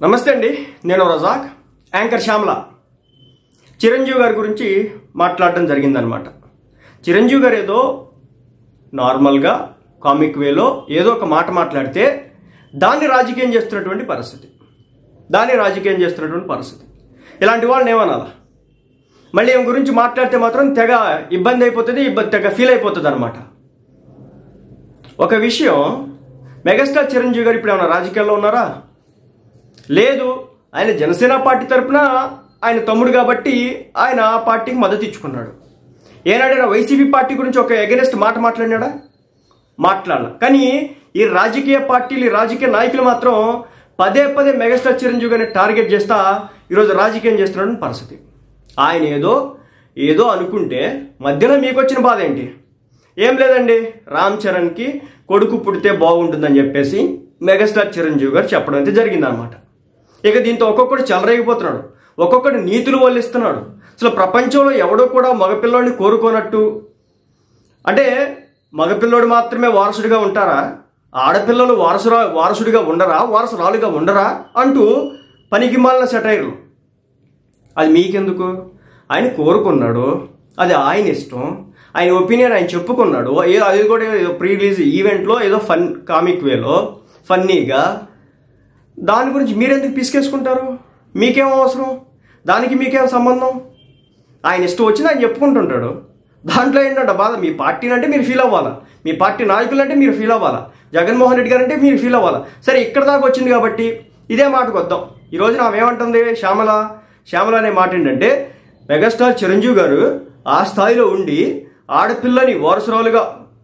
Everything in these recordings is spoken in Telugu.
నమస్తే అండి, నేను రజాక్. యాంకర్ శ్యామల చిరంజీవి గారి గురించి మాట్లాడడం జరిగిందనమాట. చిరంజీవి గారు ఏదో నార్మల్గా కామిక్ వేలో ఏదో ఒక మాట మాట్లాడితే దాన్ని రాజకీయం చేస్తున్నటువంటి పరిస్థితి. ఇలాంటి వాళ్ళని ఏమనాలా? మళ్ళీ ఏం గురించి మాట్లాడితే మాత్రం తెగ ఇబ్బంది అయిపోతుంది, తెగ ఫీల్ అయిపోతుంది అనమాట. ఒక విషయం, మెగాస్టార్ చిరంజీవి గారు ఇప్పుడు ఏమైనా రాజకీయాల్లో ఉన్నారా? లేదు. ఆయన జనసేన పార్టీ తరఫున ఆయన తమ్ముడు కాబట్టి ఆయన ఆ పార్టీకి మద్దతు ఇచ్చుకున్నాడు. ఏనాడైనా వైసీపీ పార్టీ గురించి ఒక ఎగనెస్ట్ మాట మాట్లాడినాడా? మాట్లాడాల. కానీ ఈ రాజకీయ పార్టీలు, ఈ రాజకీయ నాయకులు మాత్రం పదే పదే మెగాస్టార్ చిరంజీవి గారిని టార్గెట్ చేస్తా ఈరోజు రాజకీయం చేస్తున్న పరిస్థితి. ఆయన ఏదో అనుకుంటే మధ్యలో మీకు వచ్చిన బాధ ఏంటి? ఏం లేదండి, రామ్ చరణ్కి కొడుకు పుడితే బాగుంటుందని చెప్పేసి మెగాస్టార్ చిరంజీవి గారు చెప్పడం అయితే జరిగిందనమాట. ఇక దీంతో ఒక్కొక్కడు చెలరేగిపోతున్నాడు, ఒక్కొక్కడు నీతులు వల్లిస్తున్నాడు. అసలు ప్రపంచంలో ఎవడో కూడా మగపిల్లోడిని కోరుకోనట్టు, అంటే మగపిల్లోడు మాత్రమే వారసుడిగా ఉంటారా, ఆడపిల్లలు వారసుడిగా ఉండరా, వారసురాలుగా ఉండరా అంటూ పనికి మాలిన సెటైర్లు. అది మీకెందుకు? ఆయన కోరుకున్నాడు, అది ఆయన ఇష్టం, ఆయన ఒపీనియన్ ఆయన చెప్పుకున్నాడు. అది కూడా ఏదో ప్రీ రిలీజ్ ఈవెంట్లో ఏదో కామిక్ వేలో ఫన్నీగా. దాని గురించి మీరెందుకు పిసికేసుకుంటారు? మీకేం అవసరం? దానికి మీకేం సంబంధం? ఆయన ఇష్టం వచ్చింది ఆయన చెప్పుకుంటుంటాడు. దాంట్లో ఏంటంటే బాధ? మీ పార్టీని అంటే మీరు ఫీల్ అవ్వాలా, మీ పార్టీ నాయకులు అంటే మీరు ఫీల్ అవ్వాలా, జగన్మోహన్ రెడ్డి గారు అంటే మీరు ఫీల్ అవ్వాలా. సరే, ఇక్కడ దాకా వచ్చింది కాబట్టి ఇదే మాటకు వద్దాం. ఈరోజు ఆమెమంటుంది శ్యామల అనే మాట ఏంటంటే, మెగాస్టార్ చిరంజీవి గారు ఆ స్థాయిలో ఉండి ఆడపిల్లని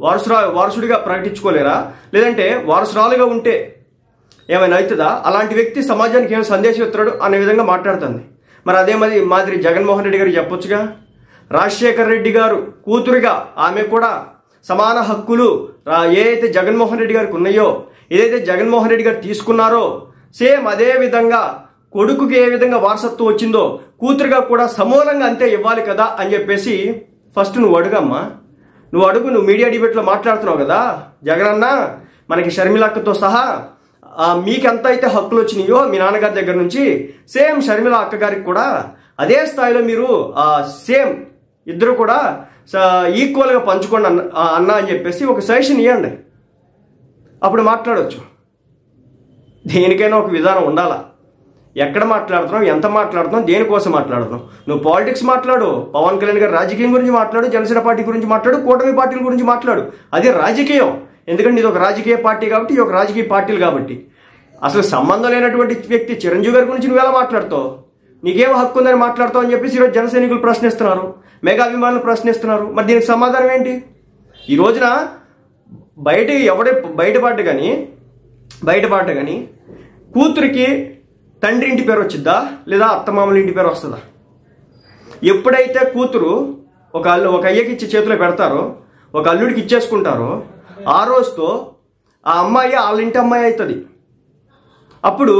వారసుడిగా ప్రకటించుకోలేరా? లేదంటే వారసురాలుగా ఉంటే ఏమైనా అవుతుందా? అలాంటి వ్యక్తి సమాజానికి ఏమైనా సందేశం ఇస్తున్నాడు అనే విధంగా మాట్లాడుతుంది. మరి అదే మాదిరి జగన్మోహన్ రెడ్డి గారు చెప్పొచ్చుగా. రాజశేఖర్ రెడ్డి గారు కూతురుగా ఆమె కూడా సమాన హక్కులు ఏదైతే జగన్మోహన్ రెడ్డి గారికి ఉన్నాయో, ఏదైతే జగన్మోహన్ రెడ్డి గారు తీసుకున్నారో, సేమ్ అదే విధంగా కొడుకుకి ఏ విధంగా వారసత్వం వచ్చిందో కూతురుగా కూడా సమూలంగా అంతే ఇవ్వాలి కదా అని చెప్పేసి ఫస్ట్ నువ్వు అడుగమ్మా. నువ్వు మీడియా డిబేట్లో మాట్లాడుతున్నావు కదా, జగనన్న మనకి షర్మిలక్కతో సహా మీకెంత అయితే హక్కులు వచ్చినాయో మీ నాన్నగారి దగ్గర నుంచి, సేమ్ షర్మిల అక్క గారికి కూడా అదే స్థాయిలో మీరు సేమ్ ఇద్దరు కూడా ఈక్వల్గా పంచుకోండి అన్న అని చెప్పేసి ఒక సజెషన్ ఇవ్వండి. అప్పుడు మాట్లాడవచ్చు. దేనికైనా ఒక విధానం ఉండాలా. ఎక్కడ మాట్లాడుతున్నావు, ఎంత మాట్లాడుతున్నావు, దేనికోసం మాట్లాడుతున్నావు? నువ్వు పాలిటిక్స్ మాట్లాడు, పవన్ కళ్యాణ్ గారి రాజకీయం గురించి మాట్లాడు, జనసేన పార్టీ గురించి మాట్లాడు, కూటమి పార్టీల గురించి మాట్లాడు. అది రాజకీయం. ఎందుకంటే ఇది ఒక రాజకీయ పార్టీ కాబట్టి, ఇది ఒక రాజకీయ పార్టీలు కాబట్టి. అసలు సంబంధం లేనటువంటి వ్యక్తి చిరంజీవి గారి గురించి నువ్వు ఎలా మాట్లాడుతావు? నీకేం హక్కు ఉందని మాట్లాడతావు అని చెప్పేసి ఈరోజు జన సైనికులు ప్రశ్నిస్తున్నారు, మెగా అభిమానులు ప్రశ్నిస్తున్నారు. మరి దీనికి సమాధానం ఏంటి? ఈ రోజున బయటపడ్డ కానీ కూతురికి తండ్రి ఇంటి పేరు వచ్చిద్దా, లేదా అత్తమామల ఇంటి పేరు వస్తుందా? ఎప్పుడైతే కూతురు ఒక అయ్యకి ఇచ్చి చేతిలో పెడతారో, ఒక అల్లుడికి ఇచ్చేసుకుంటారో, ఆ రోజుతో ఆ అమ్మాయి వాళ్ళ ఇంటి అమ్మాయి అవుతుంది. అప్పుడు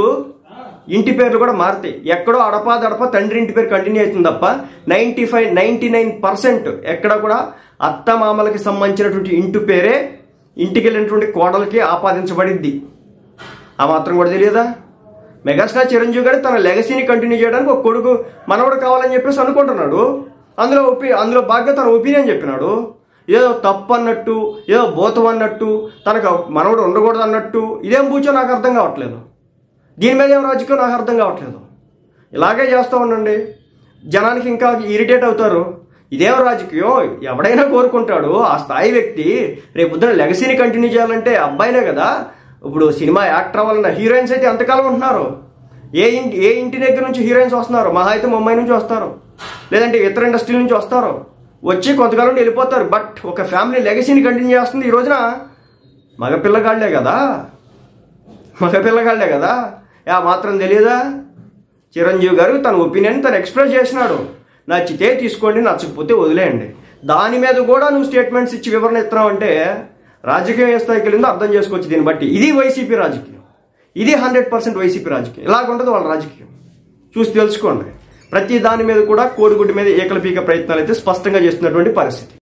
ఇంటి పేర్లు కూడా మారుతాయి. ఎక్కడో అడపా తండ్రి ఇంటి పేరు కంటిన్యూ అవుతుంది తప్ప 99% ఎక్కడ కూడా అత్తమామలకి సంబంధించినటువంటి ఇంటి పేరే ఇంటికి వెళ్ళినటువంటి కోడలకి ఆపాదించబడిద్ది. ఆ మాత్రం కూడా తెలియదా? మెగాస్టార్ చిరంజీవి గారు తన లెగసీని కంటిన్యూ చేయడానికి ఒక కొడుకు మనవడు కావాలని చెప్పేసి అనుకుంటున్నాడు. అందులో బాగా తన ఒపీనియన్ చెప్పినాడు. ఏదో తప్పు అన్నట్టు, ఏదో భూతం అన్నట్టు, తనకు మనవడు ఉండకూడదు అన్నట్టు. ఇదేం పూచో నాకు అర్థం కావట్లేదు. దీని మీద ఏం రాజకీయం నాకు అర్థం కావట్లేదు. ఇలాగే చేస్తూ ఉండండి, జనానికి ఇంకా ఇరిటేట్ అవుతారు. ఇదేం రాజకీయం? ఎవడైనా కోరుకుంటాడు ఆ స్థాయి వ్యక్తి రేపు పొద్దున లెగసీని కంటిన్యూ చేయాలంటే అబ్బాయినే కదా. ఇప్పుడు సినిమా యాక్టర్ అవ్వాలన్న హీరోయిన్స్ అయితే ఎంతకాలం ఉంటున్నారు? ఏ ఇంటి దగ్గర నుంచి హీరోయిన్స్ వస్తున్నారు? మహా అయితే ముంబై నుంచి వస్తారు, లేదంటే ఇతర ఇండస్ట్రీ నుంచి వస్తారు. వచ్చి కొంతకాలం వెళ్ళిపోతారు. బట్ ఒక ఫ్యామిలీ లెగసీని కంటిన్యూ చేస్తుంది ఈ రోజున మగపిల్లగాళ్లే కదా. ఆ మాత్రం తెలియదా? చిరంజీవి గారు తన ఒపీనియన్ తను ఎక్స్ప్రెస్ చేసినాడు. నచ్చితే తీసుకోండి, నచ్చకపోతే వదిలేయండి. దాని మీద కూడా నువ్వు స్టేట్మెంట్స్ ఇచ్చి వివరణ ఇస్తున్నావు అంటే రాజకీయం ఏ స్థాయికి వెళ్ళిందో అర్థం చేసుకోవచ్చు. దీన్ని బట్టి ఇది వైసీపీ రాజకీయం, ఇది 100% వైసీపీ రాజకీయం. ఇలాగుంటుంది వాళ్ళ రాజకీయం. చూసి తెలుసుకోండి. ప్రతి దాని మీద కూడా కోడిగుడ్డు మీద ఏకలపీక ప్రయత్నాలు అయితే స్పష్టంగా చేస్తున్నటువంటి పరిస్థితి.